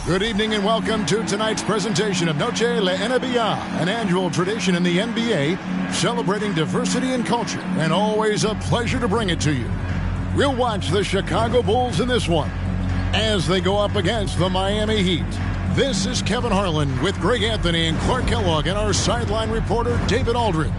Good evening and welcome to tonight's presentation of Noche la NBA, an annual tradition in the NBA celebrating diversity and culture, and always a pleasure to bring it to you. We'll watch the Chicago Bulls in this one as they go up against the Miami Heat. This is Kevin Harlan with Greg Anthony and Clark Kellogg and our sideline reporter David Aldridge.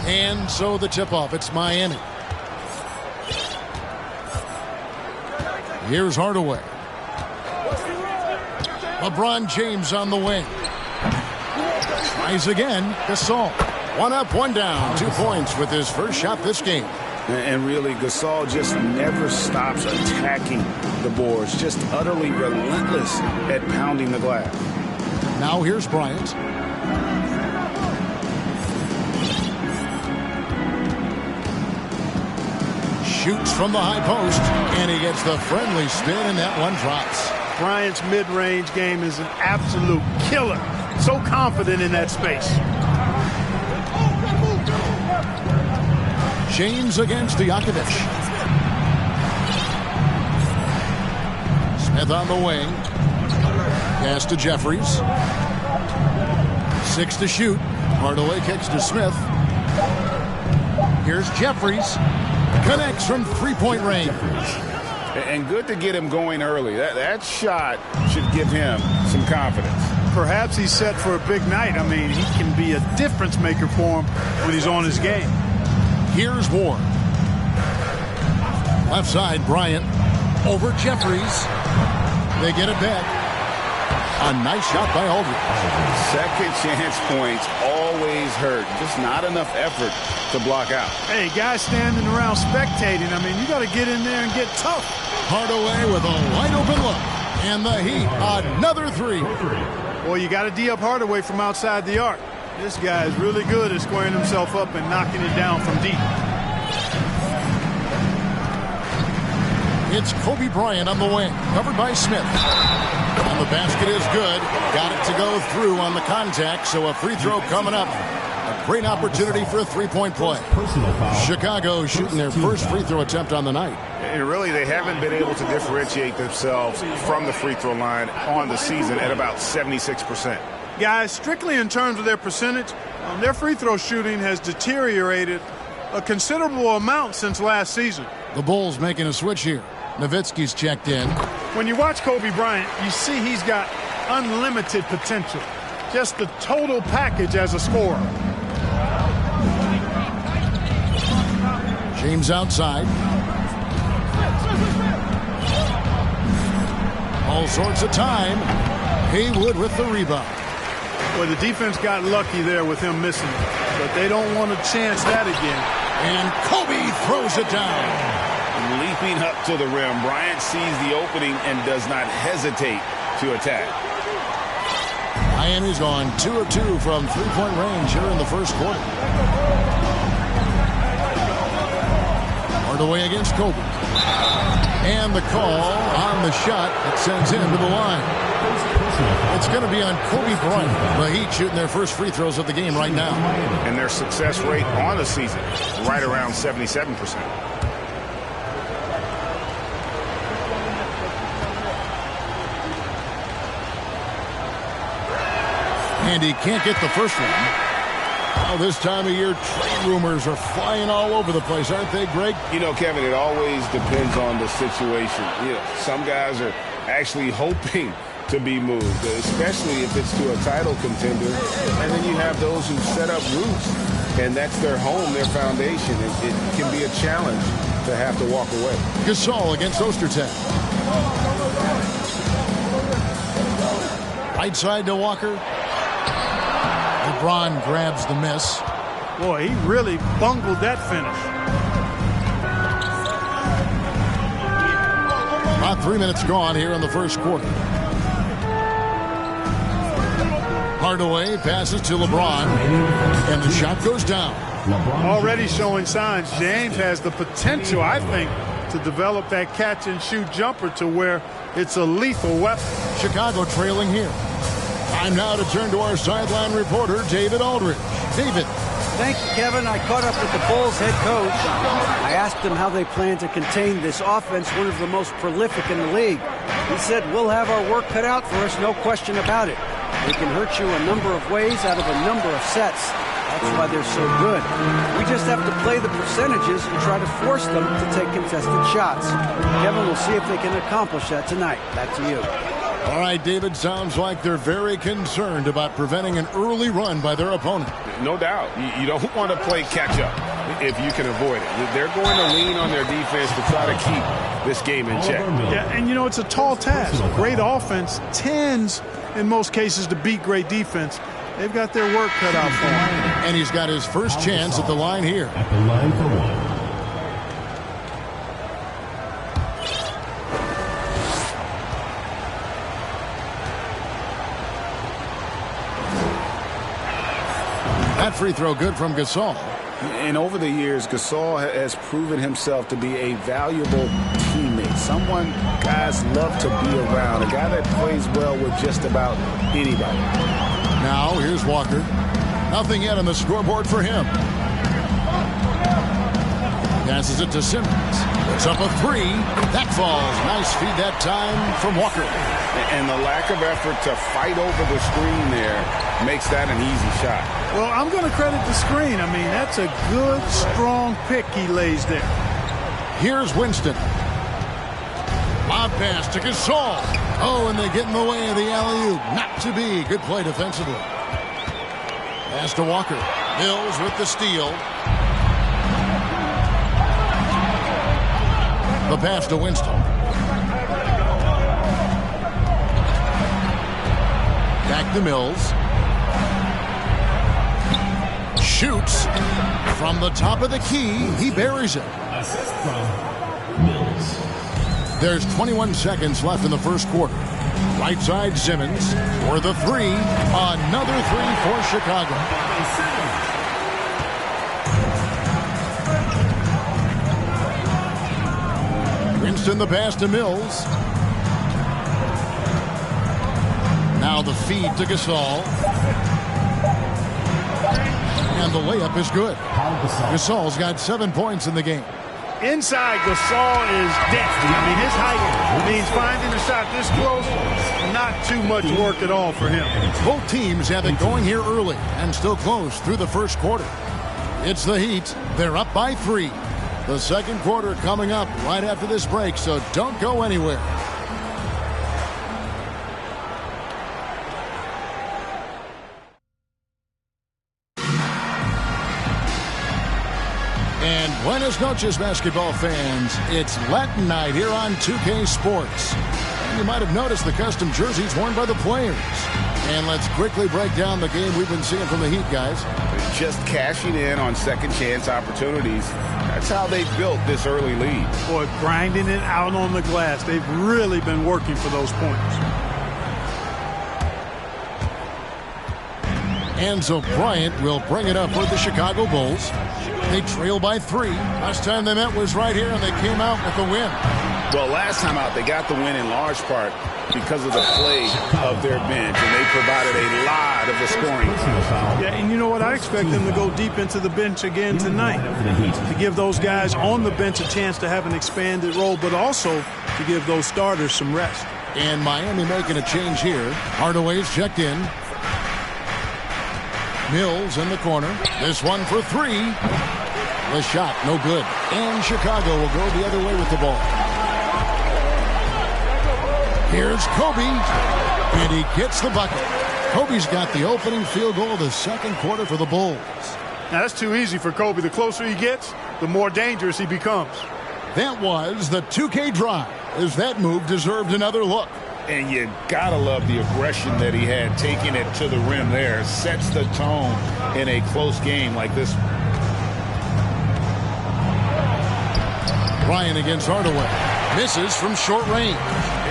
And so the tip-off, it's Miami. Here's Hardaway. LeBron James on the wing. Tries again, Gasol. One up, one down, 2 points with his first shot this game. And really, Gasol just never stops attacking the boards, just utterly relentless at pounding the glass. Now here's Bryant. Shoots from the high post, and he gets the friendly spin, and that one drops. Bryant's mid-range game is an absolute killer. So confident in that space. James against Stojakovic. Smith on the wing. Pass to Jeffries. 6 to shoot. Hardaway kicks to Smith. Here's Jeffries. Connects from three-point range. And good to get him going early. That shot should give him some confidence. Perhaps he's set for a big night. I mean, he can be a difference maker for him when he's on his game. Here's Ward. Left side, Bryant. Over Jeffries. They get it back. A nice shot by Aldridge. Second chance points always hurt. Just not enough effort to block out. Hey, guys standing around spectating. I mean, you got to get in there and get tough. Hardaway with a wide open look. And the Heat, another three. Well, you got to D up Hardaway from outside the arc. This guy is really good at squaring himself up and knocking it down from deep. It's Kobe Bryant on the wing, covered by Smith. And the basket is good. Got it to go through on the contact, so a free throw coming up. A great opportunity for a three-point play. Chicago shooting their first free throw attempt on the night. And really, they haven't been able to differentiate themselves from the free throw line on the season at about 76%. Guys, strictly in terms of their percentage, their free throw shooting has deteriorated a considerable amount since last season. The Bulls making a switch here. Nowitzki's checked in. When you watch Kobe Bryant, you see he's got unlimited potential. Just the total package as a scorer. James outside. All sorts of time. Haywood with the rebound. Well, the defense got lucky there with him missing, but they don't want to chance that again. And Kobe throws it down. Leaping up to the rim, Bryant sees the opening and does not hesitate to attack. Miami's gone 2 of 2 from three-point range here in the first quarter. Hardaway against Kobe. And the call on the shot that sends him to the line. It's going to be on Kobe Bryant. The Heat shooting their first free throws of the game right now. And their success rate on the season, right around 77%. And he can't get the first one. Well, this time of year, trade rumors are flying all over the place, aren't they, Greg? You know, Kevin, it always depends on the situation. You know, some guys are actually hoping to be moved, especially if it's to a title contender. And then you have those who set up roots, and that's their home, their foundation. It can be a challenge to have to walk away. Gasol against Ostertag. Right side to Walker. LeBron grabs the miss. Boy, he really bungled that finish. About 3 minutes gone here in the first quarter. Hardaway passes to LeBron, and the shot goes down. Already showing signs. James has the potential, I think, to develop that catch-and-shoot jumper to where it's a lethal weapon. Chicago trailing here. Time now to turn to our sideline reporter, David Aldridge. David. Thank you, Kevin. I caught up with the Bulls head coach. I asked him how they plan to contain this offense, one of the most prolific in the league. He said, we'll have our work cut out for us, no question about it. They can hurt you a number of ways out of a number of sets. That's why they're so good. We just have to play the percentages and try to force them to take contested shots. Kevin, we'll see if they can accomplish that tonight. Back to you. All right, David, sounds like they're very concerned about preventing an early run by their opponent. No doubt. You don't want to play catch-up if you can avoid it. They're going to lean on their defense to try to keep this game in check. Yeah, and, you know, it's a tall task. Great offense tends, in most cases, to beat great defense. They've got their work cut out for him. And he's got his first chance at the line here. At the line for one. That free throw good from Gasol. And over the years, Gasol has proven himself to be a valuable teammate. Someone guys love to be around. A guy that plays well with just about anybody. Now, here's Walker. Nothing yet on the scoreboard for him. Passes it to Simmons. It's up a three. That falls. Nice feed that time from Walker. And the lack of effort to fight over the screen there makes that an easy shot. Well, I'm going to credit the screen. I mean, that's a good, strong pick he lays there. Here's Winston. Lob pass to Gasol. Oh, and they get in the way of the alley-oop. Not to be. Good play defensively. Pass to Walker. Mills with the steal. The pass to Winston. Back to Mills. Shoots from the top of the key. He buries it. Assist from Mills. There's 21 seconds left in the first quarter. Right side Simmons for the three. Another three for Chicago. Winston the pass to Mills. Now the feed to Gasol. And the layup is good. Gasol's got 7 points in the game. Inside, Gasol is dead. I mean, his height means finding a shot this close, not too much work at all for him. Both teams have it going here early and still close through the first quarter. It's the Heat. They're up by 3. The second quarter coming up right after this break, so don't go anywhere. And buenas noches, basketball fans. It's Latin night here on 2K Sports. And you might have noticed the custom jerseys worn by the players. And let's quickly break down the game we've been seeing from the Heat, guys. Just cashing in on second chance opportunities. That's how they built this early lead. Boy, grinding it out on the glass. They've really been working for those points. Enzo Bryant will bring it up for the Chicago Bulls. They trail by 3. Last time they met was right here, and they came out with the win. Well, last time out, they got the win in large part because of the play of their bench, and they provided a lot of the scoring. Yeah, and you know what? I expect them to go deep into the bench again tonight to give those guys on the bench a chance to have an expanded role, but also to give those starters some rest. And Miami making a change here. Hardaway's checked in. Mills in the corner. This one for 3. The shot, no good. And Chicago will go the other way with the ball. Here's Kobe. And he gets the bucket. Kobe's got the opening field goal of the second quarter for the Bulls. Now, that's too easy for Kobe. The closer he gets, the more dangerous he becomes. That was the 2K drive, as that move deserved another look. And you gotta love the aggression that he had, taking it to the rim there. Sets the tone in a close game like this. Bryant against Hardaway. Misses from short range.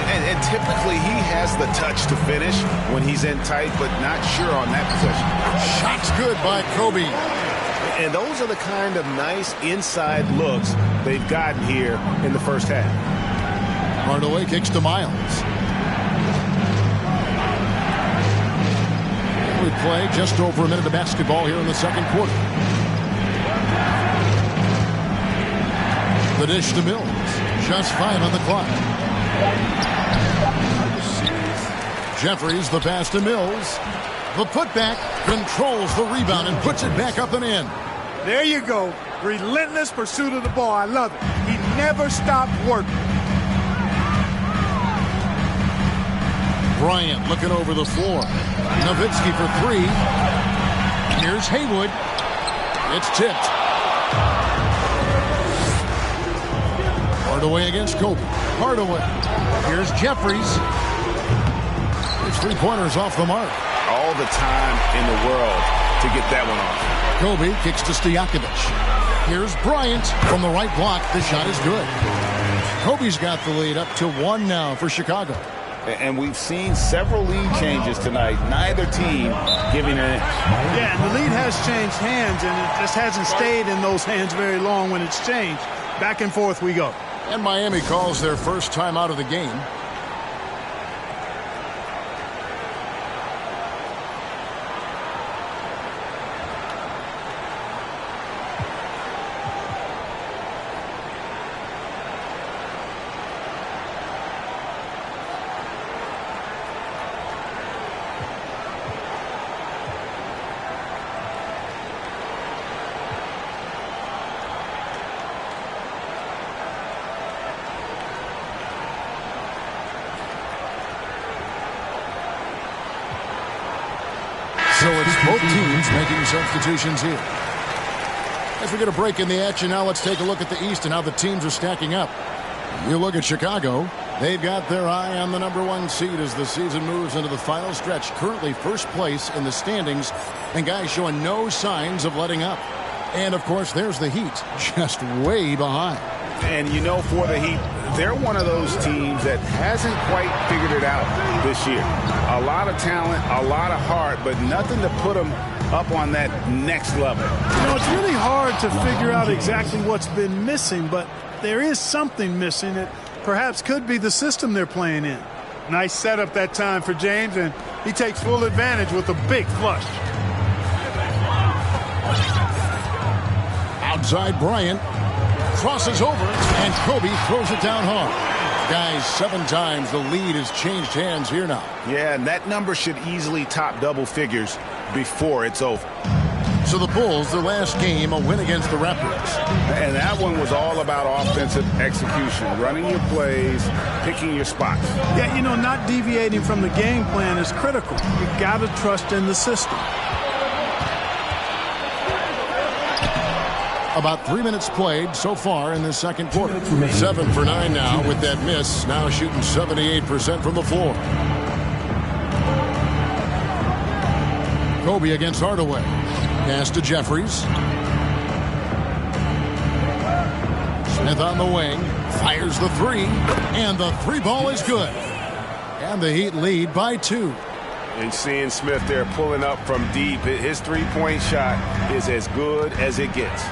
And typically he has the touch to finish when he's in tight, but not sure on that possession. Shot's good by Kobe. And those are the kind of nice inside looks they've gotten here in the first half. Hardaway kicks to Miles. We play just over a minute of basketball here in the second quarter. The dish to Mills. Just 5 on the clock. Jeffries the pass to Mills. The putback controls the rebound and puts it back up and in. There you go. Relentless pursuit of the ball. I love it. He never stopped working. Bryant looking over the floor. Nowitzki for 3. Here's Haywood. It's tipped. Hardaway against Kobe. Hardaway. Here's Jeffries. His 3-pointers off the mark. All the time in the world to get that one off. Kobe kicks to Stojakovic. Here's Bryant from the right block. The shot is good. Kobe's got the lead up to 1 now for Chicago. And we've seen several lead changes tonight. Neither team giving an inch. Yeah, and the lead has changed hands, and it just hasn't stayed in those hands very long when it's changed. Back and forth we go. And Miami calls their first time out of the game. So it's both teams making substitutions here. As we get a break in the action now, let's take a look at the East and how the teams are stacking up. You look at Chicago. They've got their eye on the #1 seed as the season moves into the final stretch. Currently first place in the standings, and guys showing no signs of letting up. And, of course, there's the Heat, just way behind. And, you know, for the Heat, they're one of those teams that hasn't quite figured it out this year. A lot of talent, a lot of heart, but nothing to put them up on that next level. You know, it's really hard to figure out exactly what's been missing, but there is something missing that perhaps could be the system they're playing in. Nice setup that time for James, and he takes full advantage with a big flush. Outside Bryant. Crosses over, and Kobe throws it down hard. Guys, 7 times the lead has changed hands here now. Yeah, and that number should easily top double figures before it's over. So the Bulls, their last game, a win against the Raptors. And that one was all about offensive execution, running your plays, picking your spots. Yeah, you know, not deviating from the game plan is critical. You've got to trust in the system. About 3 minutes played so far in this second quarter. 7 for 9 now with that miss. Now shooting 78% from the floor. Kobe against Hardaway. Pass to Jeffries. Smith on the wing. Fires the 3. And the 3 ball is good. And the Heat lead by 2. And seeing Smith there pulling up from deep, his 3-point shot is as good as it gets.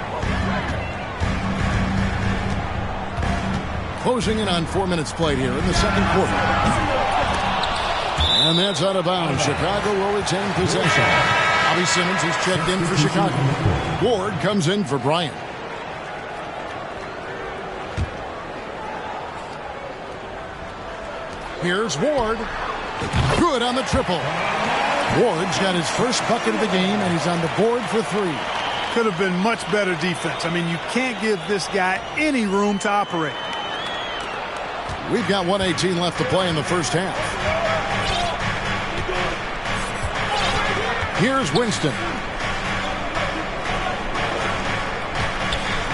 Closing in on 4 minutes played here in the second quarter. And that's out of bounds. Chicago will retain possession. Bobby Simmons has checked in for Chicago. Ward comes in for Bryant. Here's Ward. Good on the triple. Ward's got his first bucket of the game, and he's on the board for 3. Could have been much better defense. I mean, you can't give this guy any room to operate. We've got 1:18 left to play in the first half. Here's Winston.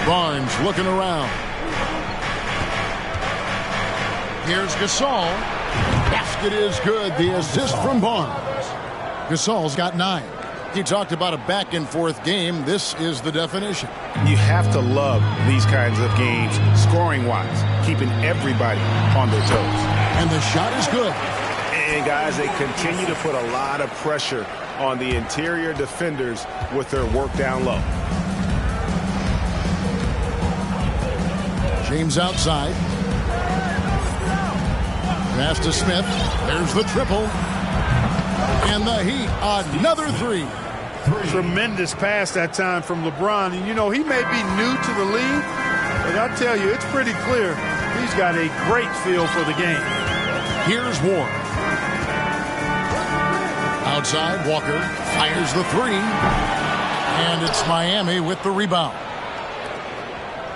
Barnes looking around. Here's Gasol. Basket is good. The assist from Barnes. Gasol's got 9. He talked about a back-and-forth game. This is the definition. You have to love these kinds of games, scoring-wise, keeping everybody on their toes. And the shot is good. And, guys, they continue to put a lot of pressure on the interior defenders with their work down low. James outside. Pass to Smith. There's the triple. And the Heat, another three. Tremendous pass that time from LeBron. And, you know, he may be new to the league, but I tell you, it's pretty clear he's got a great feel for the game. Here's Ward. Outside, Walker fires the three. And it's Miami with the rebound.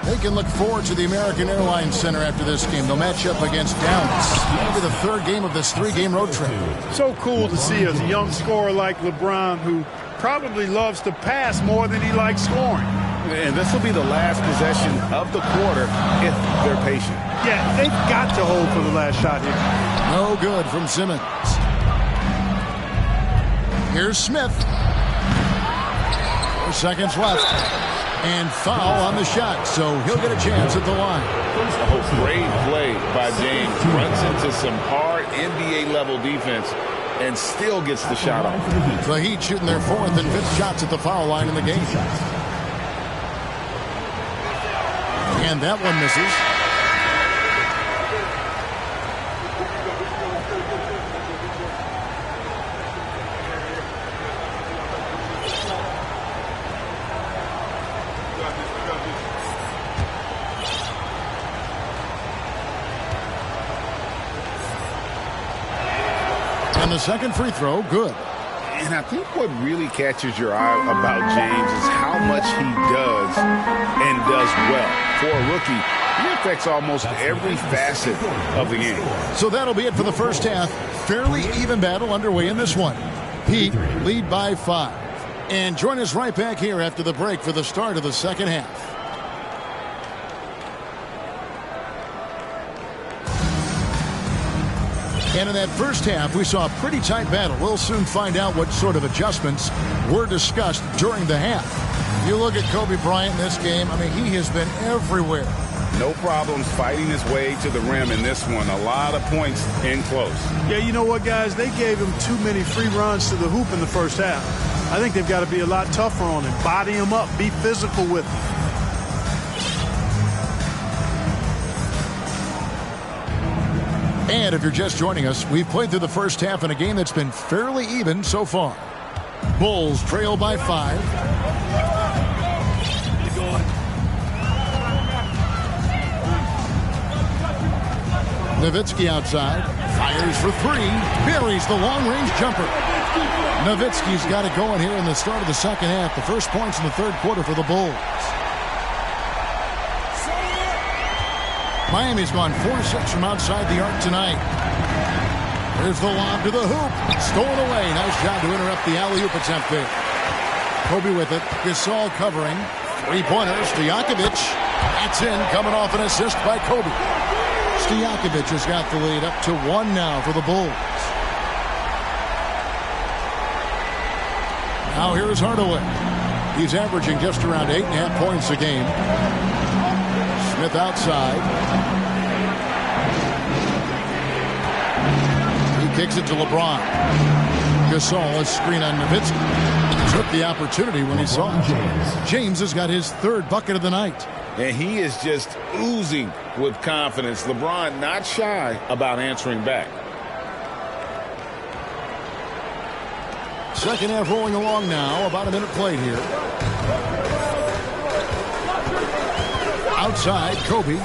They can look forward to the American Airlines Center after this game. They'll match up against Dallas. It'll be the third game of this three-game road trip. So cool to see a young scorer like LeBron who probably loves to pass more than he likes scoring. And this will be the last possession of the quarter if they're patient. Yeah, they've got to hold for the last shot here. No good from Simmons. Here's Smith. 4 seconds left. And foul on the shot, so he'll get a chance at the line. Oh, great play by James. Runs into some hard NBA-level defense and still gets the shot off. The Heat shooting their 4th and 5th shots at the foul line in the game. And that one misses. And the second free throw, good. And I think what really catches your eye about James is how much he does and does well. For a rookie, he affects almost every facet of the game. So that'll be it for the first half. Fairly even battle underway in this one. Heat lead by 5. And join us right back here after the break for the start of the second half. And in that first half, we saw a pretty tight battle. We'll soon find out what sort of adjustments were discussed during the half. You look at Kobe Bryant in this game, I mean, he has been everywhere. No problems fighting his way to the rim in this one. A lot of points in close. Yeah, you know what, guys? They gave him too many free runs to the hoop in the first half. I think they've got to be a lot tougher on him. Body him up. Be physical with him. And if you're just joining us, we've played through the first half in a game that's been fairly even so far. Bulls trail by 5. Nowitzki outside. Fires for 3. Buries the long-range jumper. Nowitzki's got it going here in the start of the second half. The first points in the third quarter for the Bulls. Miami's gone 4-6 from outside the arc tonight. There's the lob to the hoop. Stolen away. Nice job to interrupt the alley-oop attempt there. Kobe with it. Gasol covering. Three-pointer. Stojakovic. That's in. Coming off an assist by Kobe. Stojakovic has got the lead up to 1 now for the Bulls. Now here's Hardaway. He's averaging just around 8.5 points a game. Smith outside. He kicks it to LeBron. Gasol, a screen on Nowitzki. Took the opportunity when he saw it. James has got his 3rd bucket of the night. And he is just oozing with confidence. LeBron not shy about answering back. Second half rolling along now. About a minute played here. Outside, Kobe.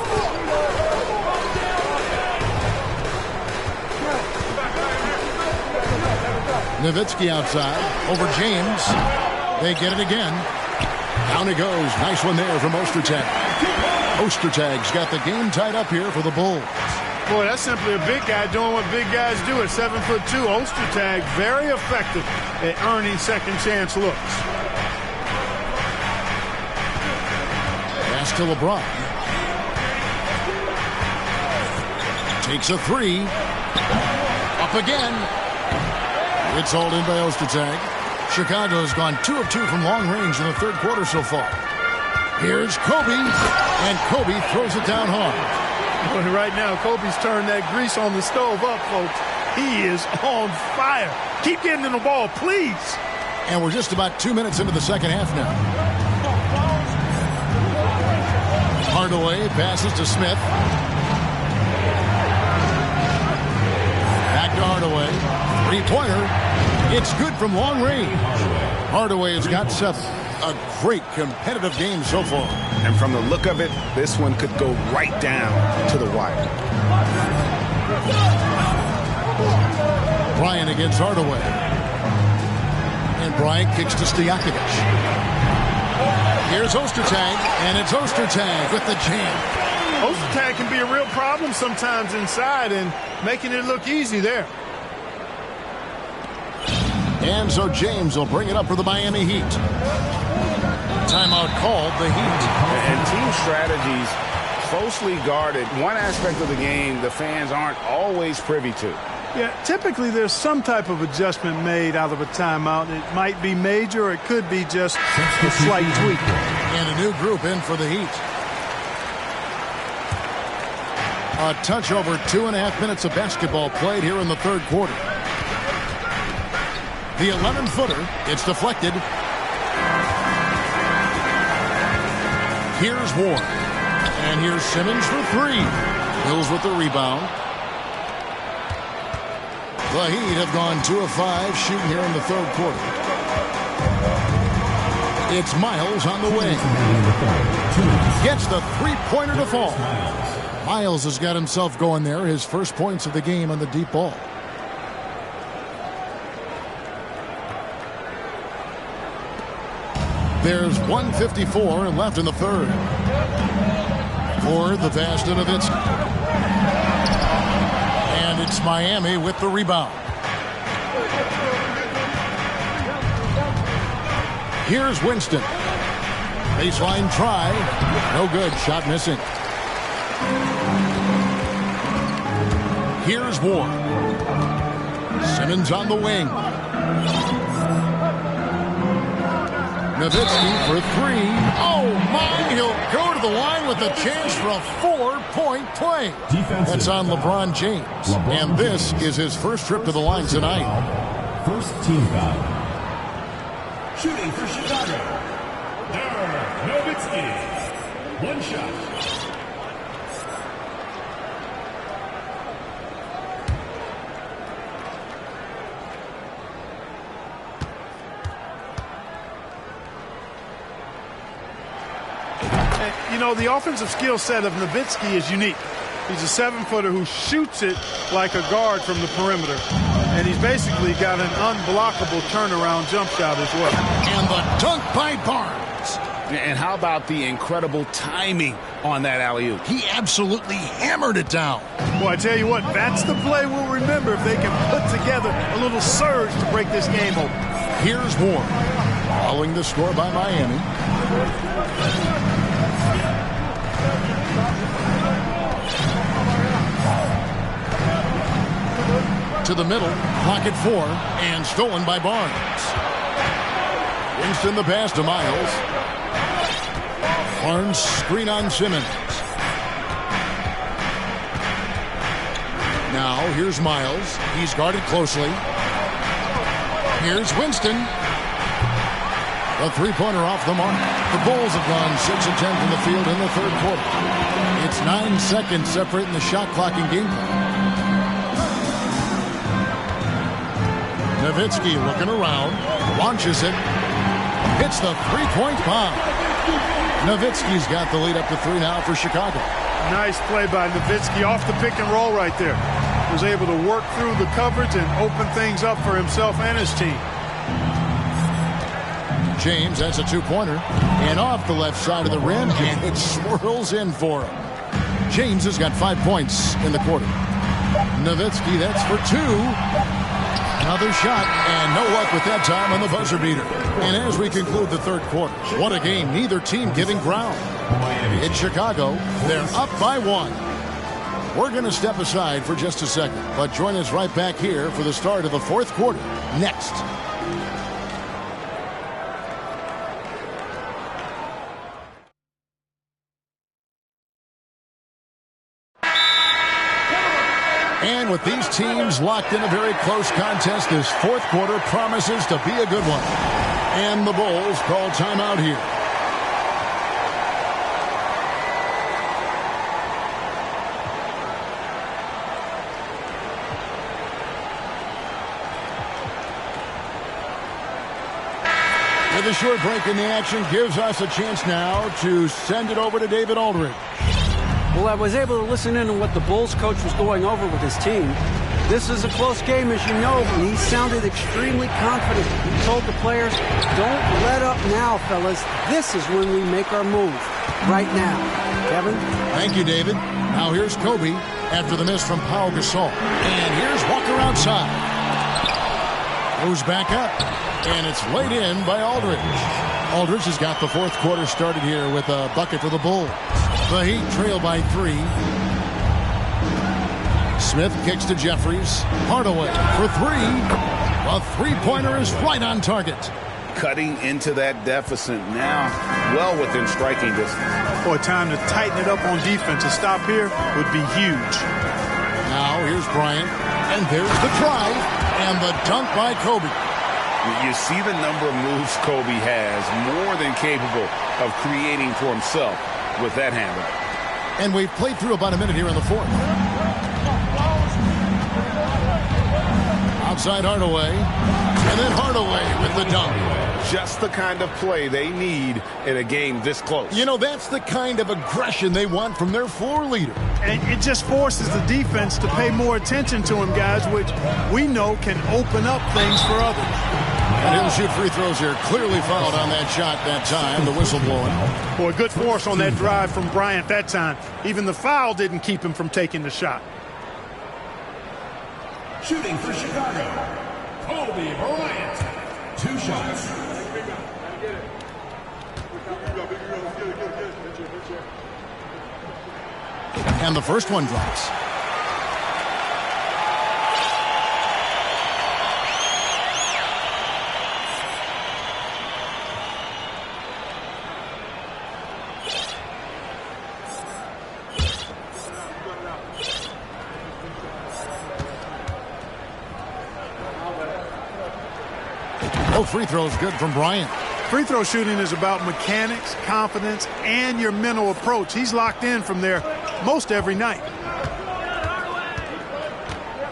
Nowitzki outside. Over James. They get it again. Down it goes. Nice one there from Ostertag. Ostertag's got the game tied up here for the Bulls. Boy, that's simply a big guy doing what big guys do at 7'2". Ostertag very effective at earning second chance looks. Pass to LeBron. Takes a 3. Up again. It's hauled in by Ostertag. Chicago has gone 2 of 2 from long range in the third quarter so far. Here's Kobe. And Kobe throws it down hard. Well, right now, Kobe's turned that grease on the stove up, folks. He is on fire. Keep getting in the ball, please. And we're just about 2 minutes into the second half now. Hardaway passes to Smith. Back to Hardaway. Three-pointer. It's good from long range. Hardaway has got 7. A great competitive game so far. And from the look of it, this one could go right down to the wire. Bryant against Hardaway. And Bryant kicks to Stojakovic. Here's Ostertag, and it's Ostertag with the jam. Ostertag can be a real problem sometimes inside and making it look easy there. And so James will bring it up for the Miami Heat. Timeout called, the Heat. And team strategies closely guarded. One aspect of the game the fans aren't always privy to. Yeah, typically there's some type of adjustment made out of a timeout. It might be major, or it could be just a slight tweak. And a new group in for the Heat. A touch over 2.5 minutes of basketball played here in the third quarter. The 11-footer, it's deflected. Here's Ward. And here's Simmons for 3. Hills with the rebound. The Heat have gone 2 of 5 shooting here in the third quarter. It's Miles on the wing. Gets the three-pointer to fall. Miles has got himself going there. His first points of the game on the deep ball. There's 1:54 left in the third. For the pass to Nowitzki. And it's Miami with the rebound. Here's Winston. Baseline try. No good. Shot missing. Here's Ward. Simmons on the wing. Nowitzki for 3. Oh, my. He'll go to the line with a chance for a 4-point play. That's on LeBron James. And this is his first trip to the line tonight. First team foul. Shooting for Chicago. Nowitzki. One shot. You know, the offensive skill set of Nowitzki is unique. He's a 7-footer who shoots it like a guard from the perimeter. And he's basically got an unblockable turnaround jump shot as well. And the dunk by Barnes. And how about the incredible timing on that alley-oop? He absolutely hammered it down. Well, I tell you what, that's the play we'll remember if they can put together a little surge to break this game open. Here's Ward. Following the score by Miami. To the middle, pocket 4, and stolen by Barnes. Winston the pass to Miles. Barnes screen on Simmons. Now here's Miles. He's guarded closely. Here's Winston. A three-pointer off the mark. The Bulls have gone 6 of 10 from the field in the third quarter. It's 9 seconds separating the shot clock and game clock. Nowitzki looking around, launches it, hits the three-point bomb. Nowitzki's got the lead up to 3 now for Chicago. Nice play by Nowitzki off the pick and roll right there. Was able to work through the coverage and open things up for himself and his team. James, that's a 2-pointer. And off the left side of the rim, and it swirls in for him. James has got 5 points in the quarter. Nowitzki, that's for 2. Another shot, and no luck with that time on the buzzer beater. And as we conclude the third quarter, what a game. Neither team giving ground. In Chicago, they're up by 1. We're going to step aside for just a second, but join us right back here for the start of the fourth quarter next. Brian, with these teams locked in a very close contest, this fourth quarter promises to be a good one. And the Bulls call timeout here. With a short break in the action gives us a chance now to send it over to David Aldridge. Well, I was able to listen in on what the Bulls coach was going over with his team. This is a close game, as you know, and he sounded extremely confident. He told the players, don't let up now, fellas. This is when we make our move. Right now. Kevin? Thank you, David. Now here's Kobe after the miss from Pau Gasol. And here's Walker outside. Goes back up. And it's laid in by Aldridge. Aldridge has got the fourth quarter started here with a bucket for the Bulls. The Heat trail by 3. Smith kicks to Jeffries. Hardaway for 3. A three-pointer is right on target. Cutting into that deficit now, well within striking distance. Boy, time to tighten it up on defense. A stop here would be huge. Now here's Bryant. And there's the drive. And the dunk by Kobe. You see the number of moves Kobe has, more than capable of creating for himself with that handle. And we've played through about a minute here in the fourth. Outside Hardaway. And then Hardaway with the dunk. Just the kind of play they need in a game this close. You know, that's the kind of aggression they want from their floor leader. And it just forces the defense to pay more attention to him, guys, which we know can open up things for others. And he'll shoot free throws here. Clearly fouled on that shot that time. The whistle blowing. Boy, good force on that drive from Bryant that time. Even the foul didn't keep him from taking the shot. Shooting for Chicago, Kobe Bryant. 2 shots. And the first one drops. Oh, free throws good from Bryant. Free throw shooting is about mechanics, confidence, and your mental approach. He's locked in from there most every night.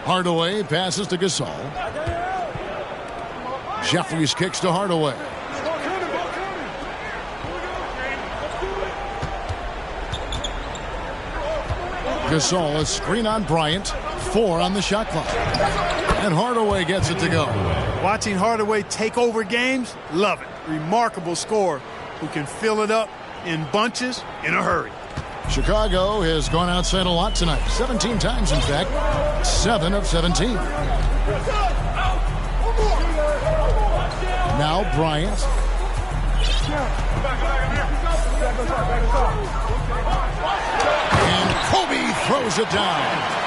Hardaway passes to Gasol. Jeffries kicks to Hardaway. Gasol, a screen on Bryant. 4 on the shot clock. And Hardaway gets it to go. Watching Hardaway take over games, love it. Remarkable scorer who can fill it up in bunches in a hurry. Chicago has gone outside a lot tonight. 17 times, in fact. 7 of 17. Now Bryant. And Kobe throws it down.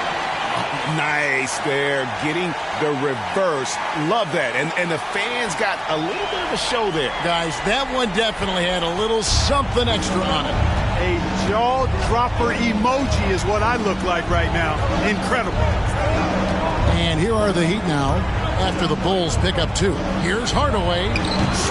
Nice there, getting the reverse. Love that. And the fans got a little bit of a show there. Guys, that one definitely had a little something extra on it. A jaw-dropper emoji is what I look like right now. Incredible. And here are the Heat now after the Bulls pick up 2. Here's Hardaway.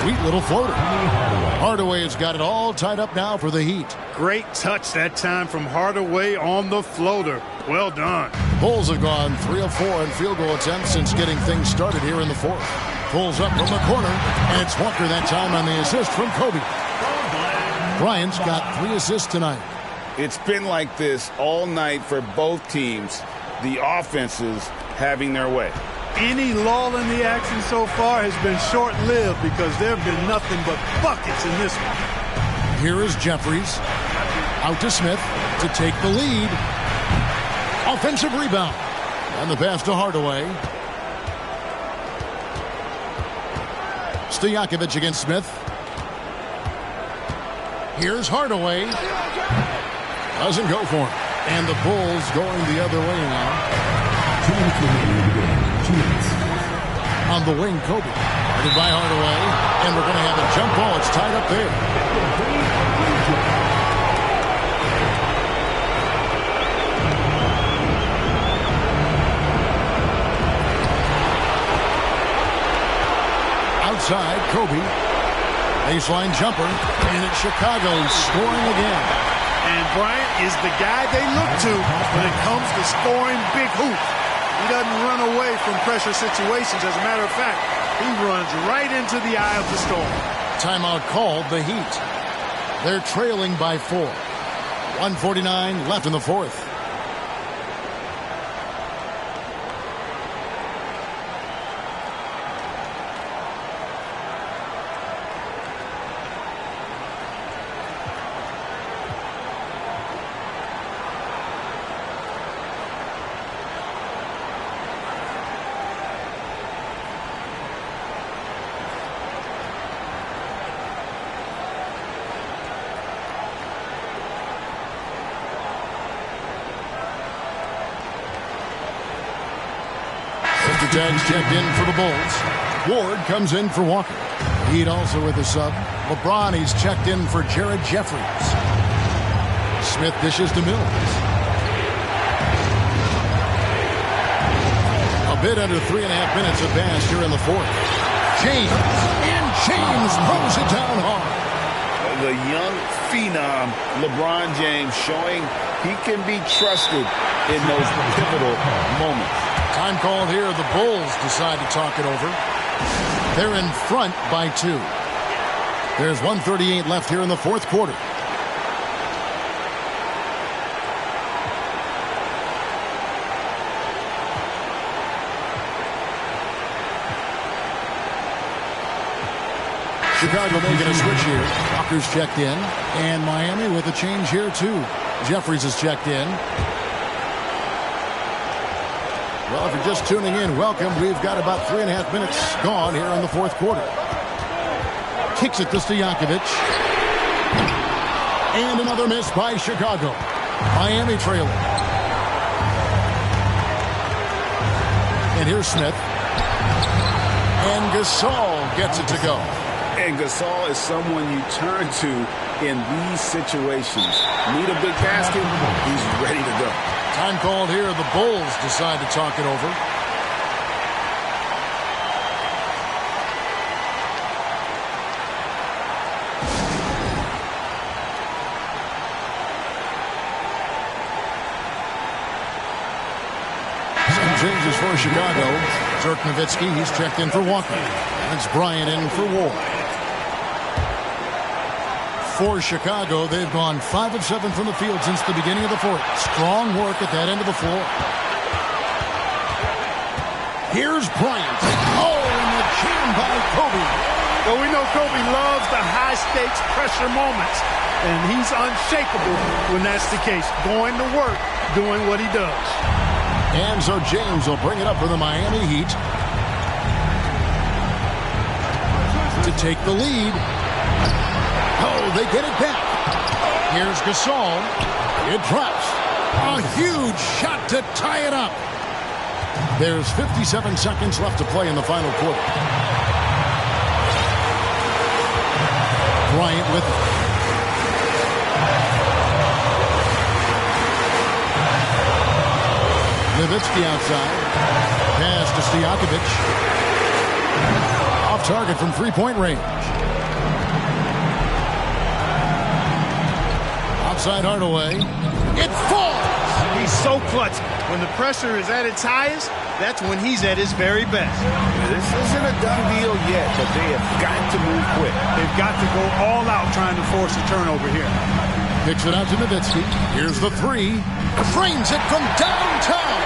Sweet little floater. Hardaway has got it all tied up now for the Heat. Great touch that time from Hardaway on the floater. Well done. Bulls have gone 3 of 4 in field goal attempts since getting things started here in the fourth. Pulls up from the corner, and it's Walker that time on the assist from Kobe. Bryant's got 3 assists tonight. It's been like this all night for both teams. The offenses having their way. Any lull in the action so far has been short-lived because there have been nothing but buckets in this one. Here is Jeffries. Out to Smith to take the lead. Offensive rebound. And the pass to Hardaway. Stojakovic against Smith. Here's Hardaway. Doesn't go for him. And the Bulls going the other way now. On the wing, Kobe. Guarded by Hardaway. And we're going to have a jump ball. It's tied up there. Kobe. Baseline jumper, and it's Chicago scoring again. And Bryant is the guy they look to when it comes to scoring big hoops. He doesn't run away from pressure situations. As a matter of fact, he runs right into the eye of the storm. Timeout called, the Heat. They're trailing by 4. 1:49 left in the fourth. Tags checked in for the Bulls. Ward comes in for Walker. Heat also with a sub. LeBron, he's checked in for Jared Jeffries. Smith dishes to Mills. A bit under 3.5 minutes have passed here in the fourth. James, and James throws it down hard. The young phenom, LeBron James, showing he can be trusted in those pivotal moments. Time called here. The Bulls decide to talk it over. They're in front by 2. There's 1:38 left here in the fourth quarter. Chicago making a switch here. Walker's checked in. And Miami with a change here too. Jeffries is checked in. Well, if you're just tuning in, welcome. We've got about 3.5 minutes gone here in the fourth quarter. Kicks it to Stojakovic. And another miss by Chicago. Miami trailing. And here's Smith. And Gasol gets it to go. And Gasol is someone you turn to in these situations. Need a big basket, he's ready to go. Time called here. The Bulls decide to talk it over. Some changes for Chicago. Dirk Nowitzki, he's checked in for Walker. That's Bryant in for Ward. For Chicago, they've gone 5 of 7 from the field since the beginning of the fourth. Strong work at that end of the floor. Here's Bryant. Oh, and the jam by Kobe. Well, we know Kobe loves the high-stakes pressure moments, and he's unshakable when that's the case. Going to work, doing what he does. And so James will bring it up for the Miami Heat to take the lead. Oh, they get it back. Here's Gasol. It drops. A huge shot to tie it up. There's 57 seconds left to play in the final quarter. Bryant with it. Nowitzki outside. Pass to Stojakovic. Off target from three-point range. Outside Hardaway. It falls. He's so clutch. When the pressure is at its highest, that's when he's at his very best. This isn't a done deal yet, but they have got to move quick. They've got to go all out trying to force a turnover here. Kicks it out to Nowitzki. Here's the three. Frames it from downtown.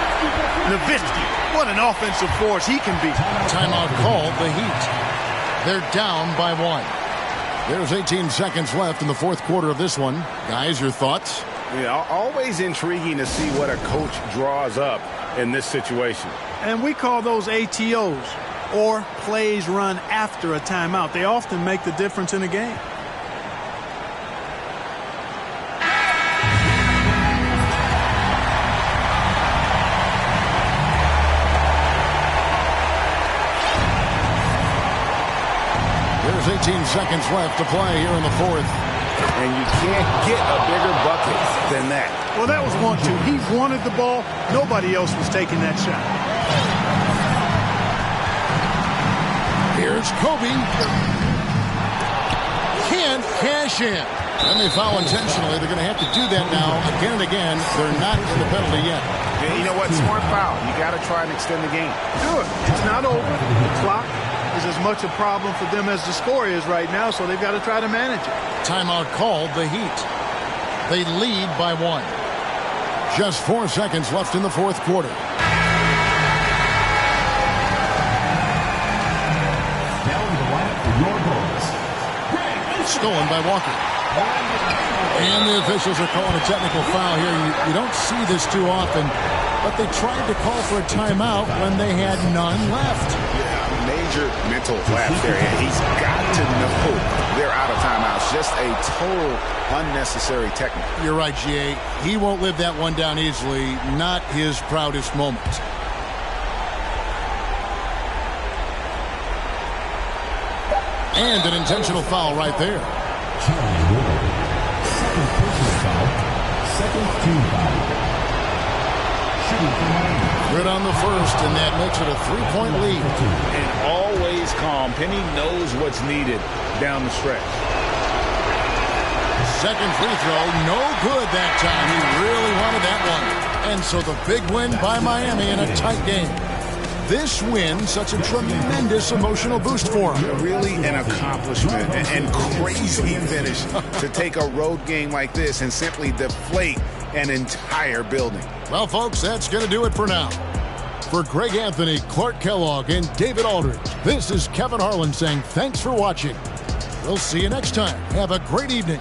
Nowitzki, what an offensive force he can be. Timeout called, the Heat. They're down by 1. There's 18 seconds left in the fourth quarter of this one. Guys, your thoughts? Yeah, always intriguing to see what a coach draws up in this situation. And we call those ATOs, or plays run after a timeout. They often make the difference in a game. There's 18 seconds left to play here in the fourth. And you can't get a bigger bucket than that. Well, that was 1-2. He wanted the ball. Nobody else was taking that shot. Here's Kobe. Can't cash in. And they foul intentionally. They're going to have to do that now again and again. They're not in the penalty yet. And you know what? Smart foul. You got to try and extend the game. Do it. It's not over. The clock is as much a problem for them as the score is right now, so they've got to try to manage it. Timeout called, the Heat. They lead by 1. Just 4 seconds left in the fourth quarter. Stolen by Walker. And the officials are calling a technical foul here. You don't see this too often, but they tried to call for a timeout when they had none left. Yeah, major mental lapse there. And he's got to know they're out of timeouts. Just a total unnecessary technical. You're right, G.A. He won't live that one down easily. Not his proudest moment. And an intentional foul right there. Second team foul. Good on the first, and that makes it a 3-point lead. And always calm. Penny knows what's needed down the stretch. Second free throw, no good that time. He really wanted that one. And so the big win by Miami in a tight game. This win, such a tremendous emotional boost for him. Really an accomplishment and crazy finish to take a road game like this and simply deflate an entire building. Well, folks, that's going to do it for now. For Greg Anthony, Clark Kellogg, and David Aldridge, this is Kevin Harlan saying thanks for watching. We'll see you next time. Have a great evening.